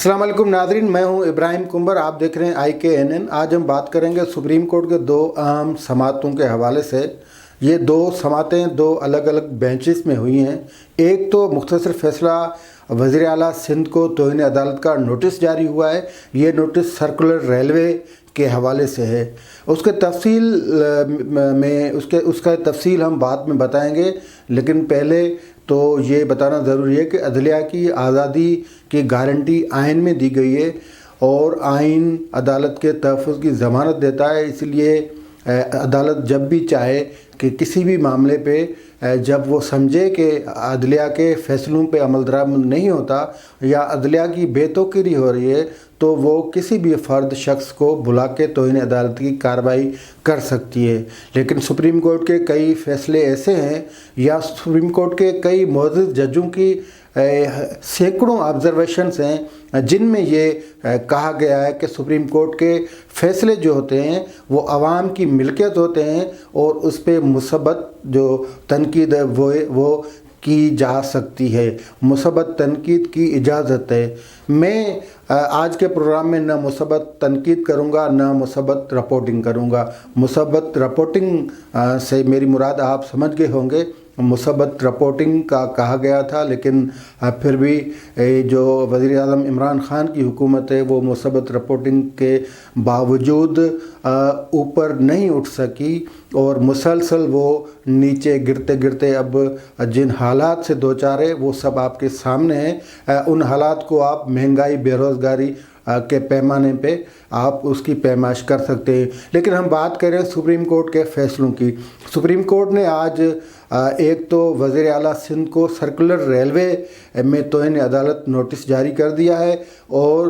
अस्सलाम वालेकुम नाज़रीन, मैं हूं इब्राहिम कुंबर। आप देख रहे हैं IKNN। आज हम बात करेंगे सुप्रीम कोर्ट के दो अहम समातों के हवाले से। ये दो समातें दो अलग अलग बेंचेस में हुई हैं। एक तो मुख्तसर फैसला वज़ीर आला सिंध को तौहीन अदालत का नोटिस जारी हुआ है। ये नोटिस सर्कुलर रेलवे के हवाले से है। उसके तफसील में उसका तफसील हम बाद में बताएंगे, लेकिन पहले तो ये बताना ज़रूरी है कि अदलिया की आज़ादी की गारंटी आइन में दी गई है और आइन अदालत के तहफ़्फ़ुज़ की ज़मानत देता है। इसलिए अदालत जब भी चाहे कि किसी भी मामले पे जब वो समझे कि अदलिया के फ़ैसलों पे अमल दरामद नहीं होता या अदलिया की बेतौकीरी हो रही है, तो वो किसी भी फ़र्द शख्स को बुला के तौहीन अदालत की कार्रवाई कर सकती है। लेकिन सुप्रीम कोर्ट के कई फ़ैसले ऐसे हैं या सुप्रीम कोर्ट के कई मुअज़्ज़ज़ जजों की सैकड़ों ऑब्ज़र्वेशंस हैं जिनमें ये कहा गया है कि सुप्रीम कोर्ट के फ़ैसले जो होते हैं वो आवाम की मिल्कियत होते हैं और उस पर मुसब्बत जो तनकीद है वो की जा सकती है। मुसब्बत तनकीद की इजाज़त है। मैं आज के प्रोग्राम में न मुसब्बत तनकीद करूँगा न मुसब्बत रिपोर्टिंग करूँगा। मुसब्बत रिपोर्टिंग से मेरी मुराद आप समझ गए होंगे। मुसब्बत रिपोर्टिंग का कहा गया था, लेकिन फिर भी जो वज़ीर आज़म इमरान ख़ान की हुकूमत है वो मुसब्बत रिपोर्टिंग के बावजूद ऊपर नहीं उठ सकी और मुसलसल वो नीचे गिरते गिरते अब जिन हालात से दो चार है वो सब आपके सामने हैं। उन हालात को आप महंगाई, बेरोज़गारी के पैमाने पे आप उसकी पैमाइश कर सकते हैं। लेकिन हम बात करें सुप्रीम कोर्ट के फ़ैसलों की। सुप्रीम कोर्ट ने आज एक तो वज़ीर आला सिंध को सर्कुलर रेलवे में तौहीन अदालत नोटिस जारी कर दिया है और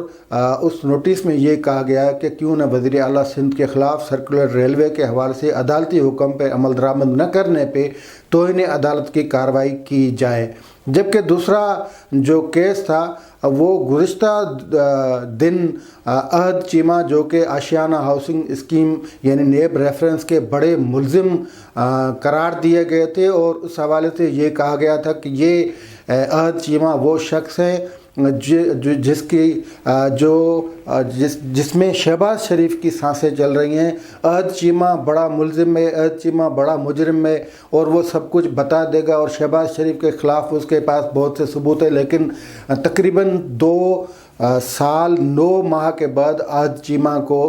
उस नोटिस में ये कहा गया है कि क्यों न वज़ीर आला सिंध के ख़िलाफ़ सर्कुलर रेलवे के हवाले से अदालती हुक्म पर अमल दरामद न करने पे तौहीन अदालत की कार्रवाई की जाए। जबकि दूसरा जो केस था वो गुज़िश्ता दिन अहद चीमा, जो कि आशियाना हाउसिंग स्कीम यानी नेब रेफरेंस के बड़े मुलजिम करार दिए गए थे और उस हवाले से ये कहा गया था कि ये अहद चीमा वो शख्स है जिसमें शहबाज शरीफ की सांसें चल रही हैं। अहद चीमा बड़ा मुलजिम है, अहद चीमा बड़ा मुजरिम है और वो सब कुछ बता देगा और शहबाज शरीफ के ख़िलाफ़ उसके पास बहुत से सबूत है। लेकिन तकरीबन 2 साल 9 माह के बाद अहद चीमा को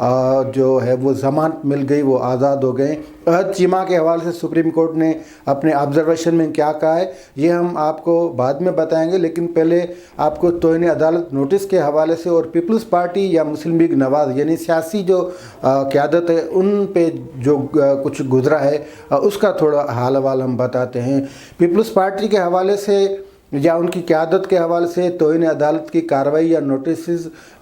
जो है वो ज़मानत मिल गई, वो आज़ाद हो गए। अहद चीमा के हवाले से सुप्रीम कोर्ट ने अपने ऑब्ज़र्वेशन में क्या कहा है ये हम आपको बाद में बताएंगे, लेकिन पहले आपको तौहीन अदालत नोटिस के हवाले से और पीपल्स पार्टी या मुस्लिम लीग नवाज़ यानी सियासी जो क़यादत है उन पे जो कुछ गुज़रा है उसका थोड़ा हाल अहवाल हम बताते हैं। पीपल्स पार्टी के हवाले से या उनकी क़यादत के हवाले से तौहीन अदालत की कार्रवाई या नोटिस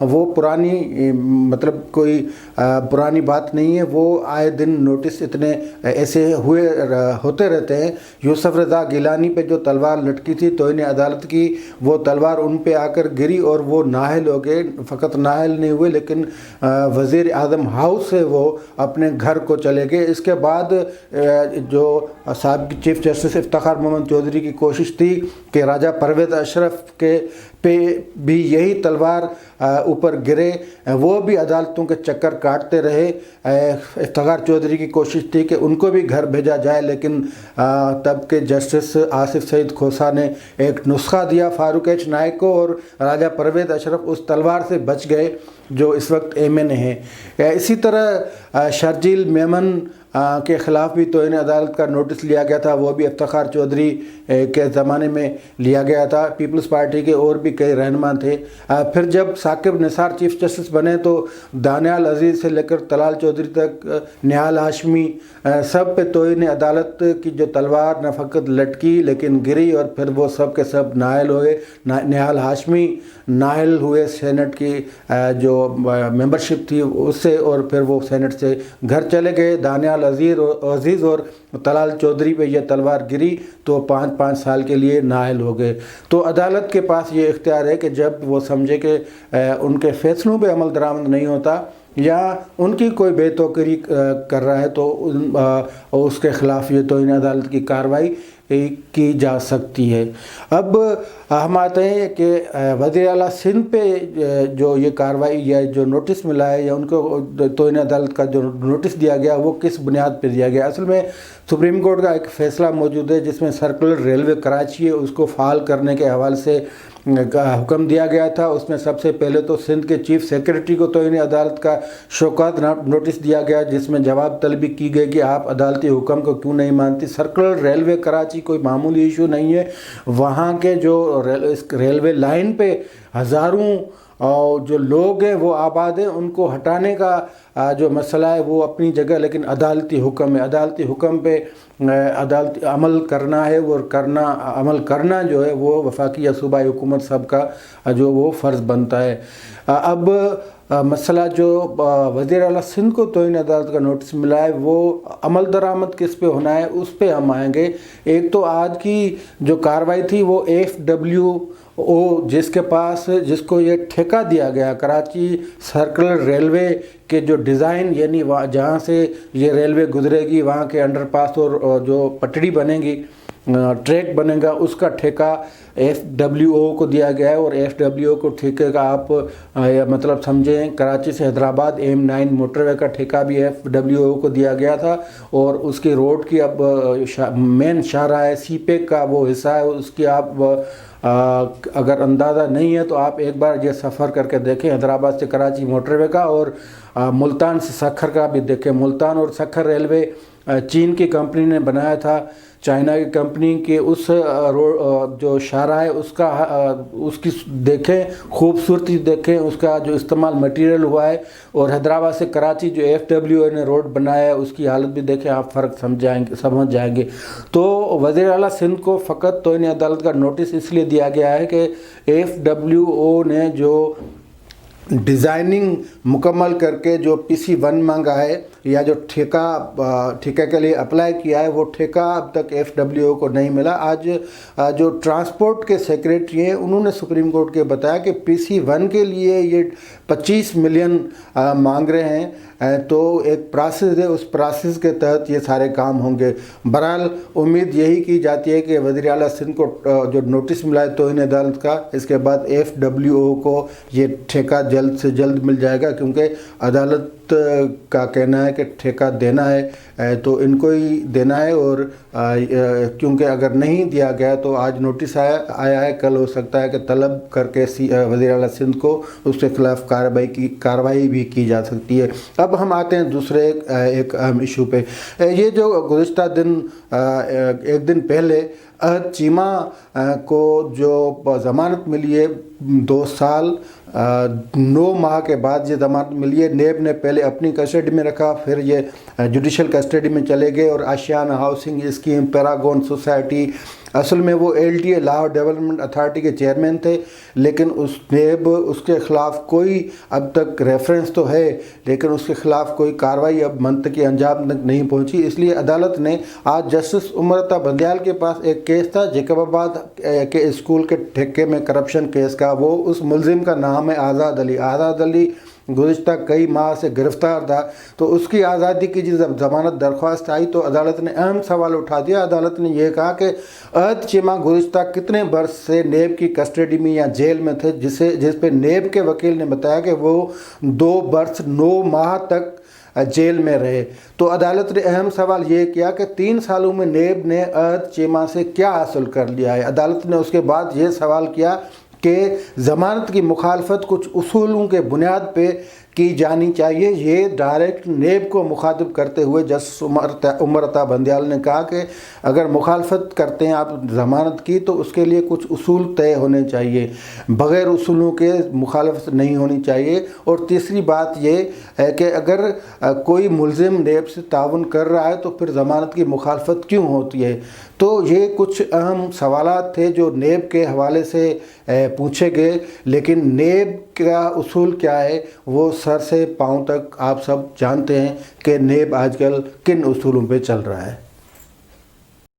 वो पुरानी मतलब कोई पुरानी बात नहीं है। वो आए दिन नोटिस इतने ऐसे होते रहते हैं। यूसुफ रज़ा गिलानी पे जो तलवार लटकी थी तौहीन अदालत की, वो तलवार उन पे आकर गिरी और वो नाहल हो गए। फ़कत नाहल नहीं हुए लेकिन वज़ीर आज़म हाउस से वो अपने घर को चले गए। इसके बाद जो साबिक़ चीफ जस्टिस इफ्तिखार मोहम्मद चौधरी की कोशिश थी कि राजा परवेज़ अशरफ के पे भी यही तलवार ऊपर गिरे, वो भी अदालतों के चक्कर काटते रहे। इफ्तिखार चौधरी की कोशिश थी कि उनको भी घर भेजा जाए, लेकिन तब के जस्टिस आसिफ सईद खोसा ने एक नुस्खा दिया फारूक एच नायक को और राजा परवेज़ अशरफ उस तलवार से बच गए जो इस वक्त MNA है। इसी तरह शर्जील मेमन के ख़िलाफ़ भी तौहीन अदालत का नोटिस लिया गया था। वो भी इफ्तिखार चौधरी के ज़माने में लिया गया था। पीपल्स पार्टी के और भी कई रहनुमा थे। फिर जब साकिब निसार चीफ जस्टिस बने तो दानियाल अजीज़ से लेकर तलाल चौधरी तक, निहाल हाशमी सब पे तौहीन अदालत की जो तलवार न फ़कत लटकी लेकिन गिरी और फिर वो सब के सब नाअहल हुए। निहाल हाशमी नाअहल हुए सेनेट की जो मेंबरशिप थी उससे और फिर वो सेनेट से घर चले गए। दानियाल अजीज़ और तलाल चौधरी पे यह तलवार गिरी तो 5-5 साल के लिए नाअहल हो गए। तो अदालत के पास ये इख्तियार है कि जब वो समझे कि उनके फ़ैसलों पे अमल दरामद नहीं होता या उनकी कोई बेतौकीरी कर रहा है तो उसके ख़िलाफ़ ये तौहीन अदालत की कार्रवाई کی جا سکتی ہے۔ اب ہم آتے ہیں کہ وزیر اعلیٰ سندھ پہ جو یہ کارروائی یا جو نوٹس ملا ہے یا ان کو توہین عدالت کا جو نوٹس دیا گیا وہ کس بنیاد پہ دیا گیا؟ اصل میں سپریم کورٹ کا ایک فیصلہ موجود ہے جس میں سرکولر ریلوے کراچی ہے اس کو فعال کرنے کے حوالے سے حکم دیا گیا تھا۔ اس میں سب سے پہلے تو سندھ کے چیف سیکریٹری کو توہین عدالت کا شوکات نوٹس دیا گیا جس میں جواب طلبی کی گئی کہ آپ عدالتی حکم کو کیوں نہیں مانتی۔ سرکولر ریلوے کراچی کوئی معمولی ایشو نہیں ہے، وہاں کے جو ریلوے لائن پہ ہزاروں اور جو لوگ ہیں وہ آباد ہیں، ان کو ہٹانے کا جو مسئلہ ہے وہ اپنی جگہ، لیکن عدالتی حکم ہے، عدالتی حکم پہ عدالتی عمل کرنا ہے، وہ عمل کرنا جو ہے وہ وفاقی یا صوبائی حکومت سب کا جو وہ فرض بنتا ہے۔ اب مسئلہ جو وزیر اعلیٰ سندھ کو توہین عدالت کا نوٹس ملا ہے وہ عمل درآمد کس پہ ہونا ہے اس پہ ہم آئیں گے۔ ایک تو آج کی جو کارروائی تھی وہ FWO جس کو یہ ٹھیکہ دیا گیا کراچی سرکلر ریلوے کے جو ڈیزائن، یعنی جہاں سے یہ ریلوے گزرے گی وہاں کے انڈر پاس اور جو پٹڑی بنے گی، ٹریک بنے گا، اس کا ٹھیکہ FWO کو دیا گیا ہے۔ اور FWO کو ٹھیکے کا آپ مطلب سمجھیں کراچی سے حیدرآباد M9 موٹر وے کا ٹھیکہ بھی FWO کو دیا گیا تھا، اور اس کی روڈ کی اب مین شاہراہ سی پیک کا وہ حصہ ہے، اس کی آپ اگر اندازہ نہیں ہے تو آپ ایک بار یہ سفر کر کے دیکھیں حیدرآباد سے کراچی موٹر وے کا، اور ملتان سے سکھر کا بھی دیکھیں۔ ملتان اور سکھر ریلوے چین کی کمپنی نے بنایا تھا، چائنا کی کمپنی کے اس جو شاہراہ ہے اس کی دیکھیں خوبصورتی، دیکھیں اس کا جو استعمال مٹیریل ہوا ہے، اور حیدرآباد سے کراچی جو FWO نے روڈ بنایا ہے اس کی حالت بھی دیکھیں، آپ فرق سمجھ جائیں گے۔ تو وزیر اعلیٰ سندھ کو فقط توہین عدالت کا نوٹس اس لیے دیا گیا ہے کہ FWO نے جو ڈیزائننگ مکمل کر کے جو PC1 مانگا ہے یا جو ٹھیکہ کے لیے اپلائی کیا ہے وہ ٹھیکہ اب تک FWO کو نہیں ملا۔ آج جو ٹرانسپورٹ کے سیکریٹری ہیں انہوں نے سپریم کورٹ کے بتایا کہ PC1 کے لیے یہ 25 ملین مانگ رہے ہیں، تو ایک پروسیس ہے، اس پروسیس کے تحت یہ سارے کام ہوں گے۔ بہرحال امید یہی کی جاتی ہے کہ وزیر اعلیٰ سندھ کو جو نوٹس ملا ہے توہین عدالت کا، اس کے بعد FWO کو یہ ٹھیکہ جلد سے جلد مل جائے گا، کیونکہ عدالت کا کہنا ہے کہ ٹھیکہ دینا ہے تو ان کو ہی دینا ہے، اور کیونکہ اگر نہیں دیا گیا تو آج نوٹس آیا ہے، کل ہو سکتا ہے کہ طلب کر کے وزیر اعلیٰ سندھ کو اس کے خلاف کارروائی بھی کی جا سکتی ہے۔ اب ہم آتے ہیں دوسرے ایک اہم ایشو پہ۔ یہ جو گزشتہ ایک دن پہلے عہد چیمہ کو جو ضمانت ملی ہے 2 سال 9 ماہ کے بعد یہ ضمانت ملی ہے، نیب نے پہلے اپنی کسٹڈی میں رکھا، پھر یہ جوڈیشل کسٹڈی میں چلے گئے، اور Ashiana housing scheme, paragon society, اصل میں وہ LTA لاہور ڈیولپمنٹ اتھارٹی کے چیئرمین تھے، لیکن نیب اس کے خلاف کوئی اب تک ریفرنس تو ہے لیکن اس کے خلاف کوئی کارروائی اب منطقی انجام تک نہیں پہنچی۔ اس لیے عدالت نے آج جسٹس عمر بندیال کے پاس ایک کیس تھا جیکب آباد کے اسکول کے ٹھیکے میں کرپشن کیس کا، وہ اس ملزم کا نام ہے آزاد علی۔ آزاد علی گزشتہ کئی ماہ سے گرفتار تھا، تو اس کی آزادی کی جب ضمانت درخواست آئی تو عدالت نے اہم سوال اٹھا دیا۔ عدالت نے یہ کہا کہ عہد چیمہ گزشتہ کتنے برس سے نیب کی کسٹڈی میں یا جیل میں تھے، جس پہ نیب کے وکیل نے بتایا کہ وہ 2 برس 9 ماہ تک جیل میں رہے۔ تو عدالت نے اہم سوال یہ کیا کہ 3 سالوں میں نیب نے عہد چیمہ سے کیا حاصل کر لیا ہے۔ عدالت نے اس کے بعد یہ سوال کیا کہ ضمانت کی مخالفت کچھ اصولوں کے بنیاد پہ کی جانی چاہیے۔ یہ ڈائریکٹ نیب کو مخاطب کرتے ہوئے جسٹس عمر بندیال نے کہا کہ اگر مخالفت کرتے ہیں آپ ضمانت کی تو اس کے لیے کچھ اصول طے ہونے چاہیے، بغیر اصولوں کے مخالفت نہیں ہونی چاہیے۔ اور تیسری بات یہ ہے کہ اگر کوئی ملزم نیب سے تعاون کر رہا ہے تو پھر ضمانت کی مخالفت کیوں ہوتی ہے۔ تو یہ کچھ اہم سوالات تھے جو نیب کے حوالے سے پوچھے گئے، لیکن نیب کا اصول کیا ہے وہ سر سے پاؤں تک آپ سب جانتے ہیں کہ نیب آج کل کن اصولوں پہ چل رہا ہے۔